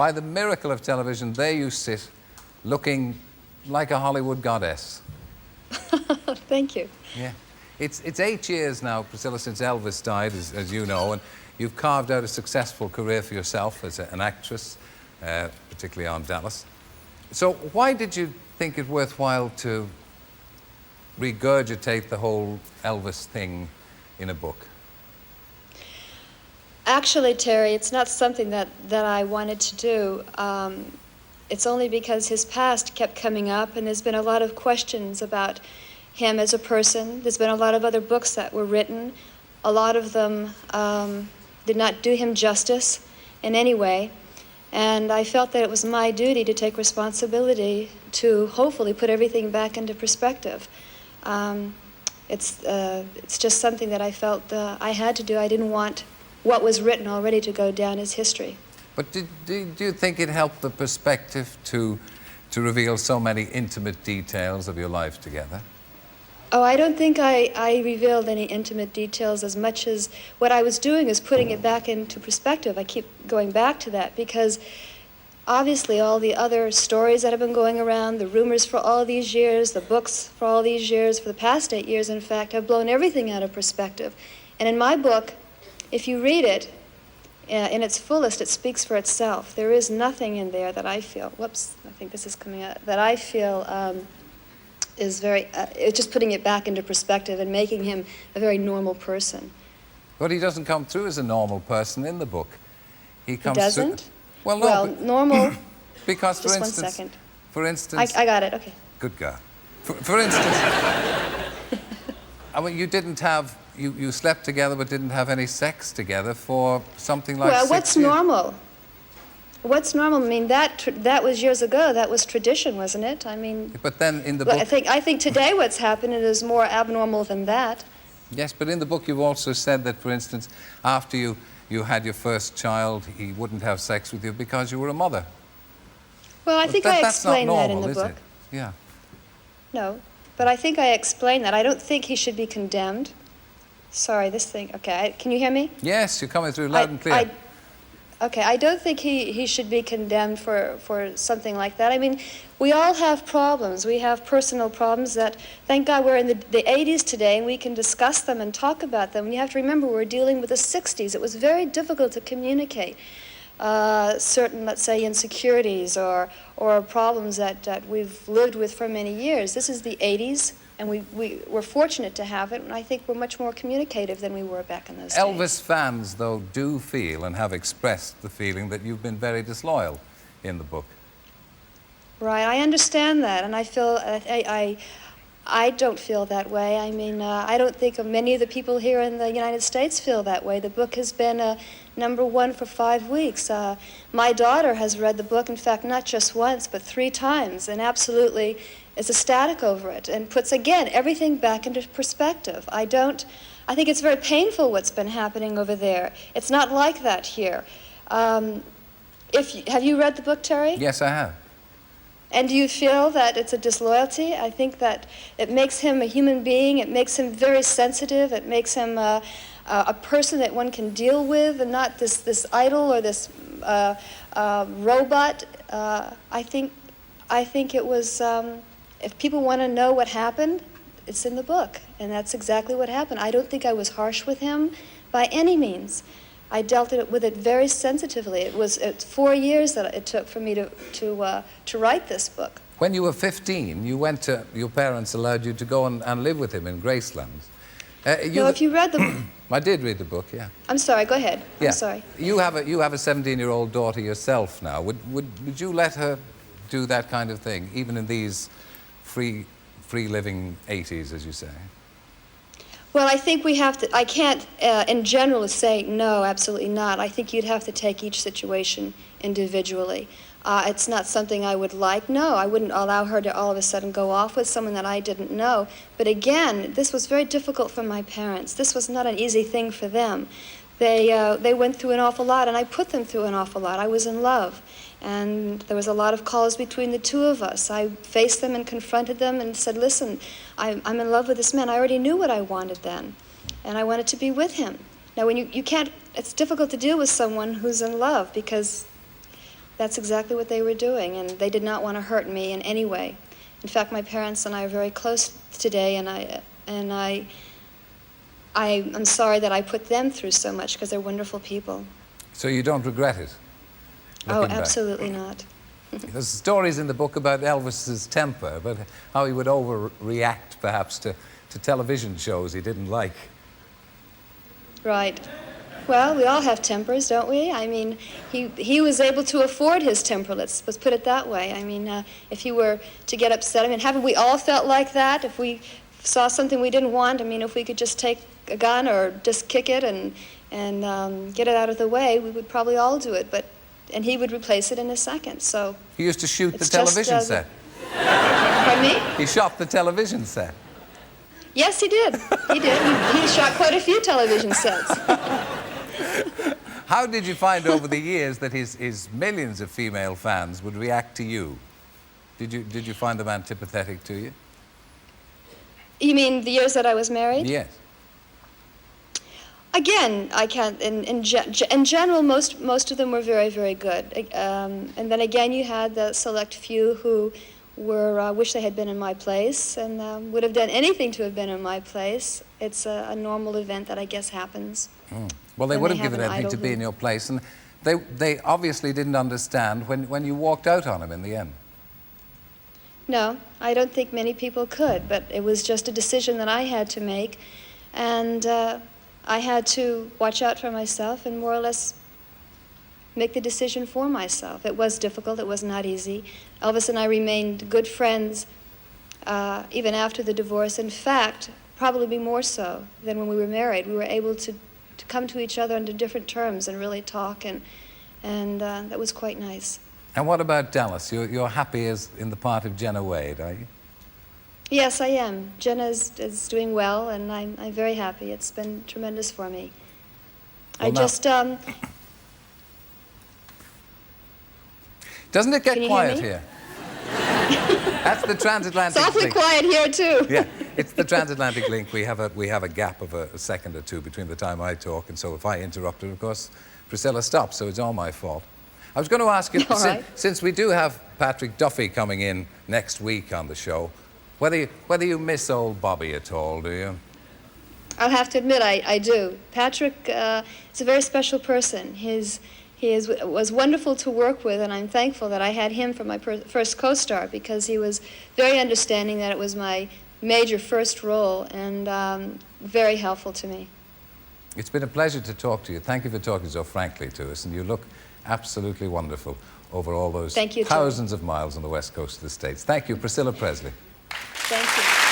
by the miracle of television, there you sit, looking like a Hollywood goddess. Thank you. Yeah. It's 8 years now, Priscilla, since Elvis died, as you know, and you've carved out a successful career for yourself as an actress, particularly on Dallas. So why did you think it worthwhile to regurgitate the whole Elvis thing in a book? Actually, Terry, it's not something that I wanted to do. It's only because his past kept coming up, and there's been a lot of questions about him as a person. There's been a lot of other books that were written. A lot of them did not do him justice in any way. And I felt that it was my duty to take responsibility to hopefully put everything back into perspective. It's just something that I felt I had to do. I didn't want what was written already to go down as history. But do you think it helped the perspective to reveal so many intimate details of your life together? Oh, I don't think I revealed any intimate details as much as what I was doing is putting it back into perspective. I keep going back to that because obviously all the other stories that have been going around, the rumors for all these years, the books for all these years, for the past 8 years, in fact, have blown everything out of perspective. And in my book, if you read it in its fullest, it speaks for itself. There is nothing in there that I feel, whoops, I think this is coming out, that I feel is very, it's just putting it back into perspective and making him a very normal person. But he doesn't come through as a normal person in the book. He doesn't? Through, well, no, well, normal. Because, for just instance, 1 second. For instance, I got it. Okay. Good girl. For instance, I mean, you didn't have, you slept together but didn't have any sex together for something like 6 years. Well, what's normal? What's normal? I mean, that was years ago. That was tradition, wasn't it? I mean. But then in the book. I think today what's happening is more abnormal than that. Yes, but in the book you've also said that, for instance, after you had your first child, he wouldn't have sex with you because you were a mother. Well, I think I explained that in the book. It? Yeah. No, but I think I explained that. I don't think he should be condemned. Sorry, this thing. Okay, can you hear me? Yes, you're coming through loud and clear. Okay, I don't think he should be condemned for something like that. I mean, we all have problems. We have personal problems that, thank God we're in the 80s today and we can discuss them and talk about them. You have to remember we're dealing with the 60s. It was very difficult to communicate certain, let's say, insecurities or problems that we've lived with for many years. This is the 80s. And we're fortunate to have it, and I think we're much more communicative than we were back in those days. Elvis fans, though, do feel and have expressed the feeling that you've been very disloyal in the book. Right, I understand that, and I feel I don't feel that way. I mean, I don't think many of the people here in the United States feel that way. The book has been #1 for 5 weeks. My daughter has read the book, in fact, not just once, but 3 times, and absolutely is ecstatic over it and puts, again, everything back into perspective. I think it's very painful what's been happening over there. It's not like that here. Have you read the book, Terry? Yes, I have. And do you feel that it's a disloyalty? I think that it makes him a human being. It makes him very sensitive. It makes him a person that one can deal with and not this idol or this robot. I think it was, if people want to know what happened, it's in the book. And that's exactly what happened. I don't think I was harsh with him by any means. I dealt with it very sensitively. It's 4 years that it took for me to write this book. When you were 15, your parents allowed you to go and live with him in Graceland. No, if you read the... I did read the book, yeah. I'm sorry, go ahead. Yeah. I'm sorry. You have a 17-year-old daughter yourself now. Would you let her do that kind of thing, even in these free-living 80s, as you say? Well, I think we have to, I can't in general say no, absolutely not. I think you'd have to take each situation individually. It's not something I would like. No, I wouldn't allow her to all of a sudden go off with someone that I didn't know. But again, this was very difficult for my parents. This was not an easy thing for them. They went through an awful lot, and I put them through an awful lot. I was in love, and there was a lot of calls between the two of us. I faced them and confronted them and said, listen, I'm in love with this man. I already knew what I wanted then, and I wanted to be with him. Now, when you can't, it's difficult to deal with someone who's in love because That's exactly what they were doing, and they did not want to hurt me in any way. In fact, my parents and I are very close today, and I'm sorry that I put them through so much, because they're wonderful people. So you don't regret it? Oh, looking back? absolutely not. There's stories in the book about Elvis's temper, about how he would overreact perhaps to television shows he didn't like. Right. Well, we all have tempers, don't we? I mean, he was able to afford his temper, let's put it that way. I mean, if he were to get upset, I mean, haven't we all felt like that? If we saw something we didn't want, I mean, if we could just take a gun or just kick it and get it out of the way, we would probably all do it. And he would replace it in a second, so... He used to shoot the television set. Pardon me? He shot the television set. Yes, he did. He did. He shot quite a few television sets. How did you find over the years that his millions of female fans would react to you? Did you find them antipathetic to you? You mean the years that I was married? Yes. Again, I can't. In general, most of them were very, very good. And then again, you had the select few who wish they had been in my place and would have done anything to have been in my place. It's a normal event that I guess happens. Mm. Well, they would have given anything to be in your place, and they obviously didn't understand when you walked out on him in the end. No, I don't think many people could, but it was just a decision that I had to make, and I had to watch out for myself and more or less make the decision for myself. It was difficult. It was not easy. Elvis and I remained good friends even after the divorce. In fact, probably more so than when we were married. We were able to come to each other under different terms and really talk, and that was quite nice. And what about Dallas? You're happy as in the part of Jenna Wade, are you? Yes, I am. Jenna is doing well, and I'm very happy. It's been tremendous for me. Well, I just... Doesn't it get Can you quiet hear me? here? That's the transatlantic It's awfully link. quiet here, too. Yeah, it's the transatlantic link. We have a gap of a second or two between the time I talk, and so if I interrupt it, of course, Priscilla stops, so it's all my fault. I was going to ask you, since we do have Patrick Duffy coming in next week on the show, whether you miss old Bobby at all, do you? I'll have to admit, I do. Patrick is a very special person. He was wonderful to work with, and I'm thankful that I had him for my first co-star, because he was very understanding that it was my major first role, and very helpful to me. It's been a pleasure to talk to you. Thank you for talking so frankly to us, and you look absolutely wonderful over all those thousands of miles on the west coast of the States. Thank you, Priscilla Presley. Thank you.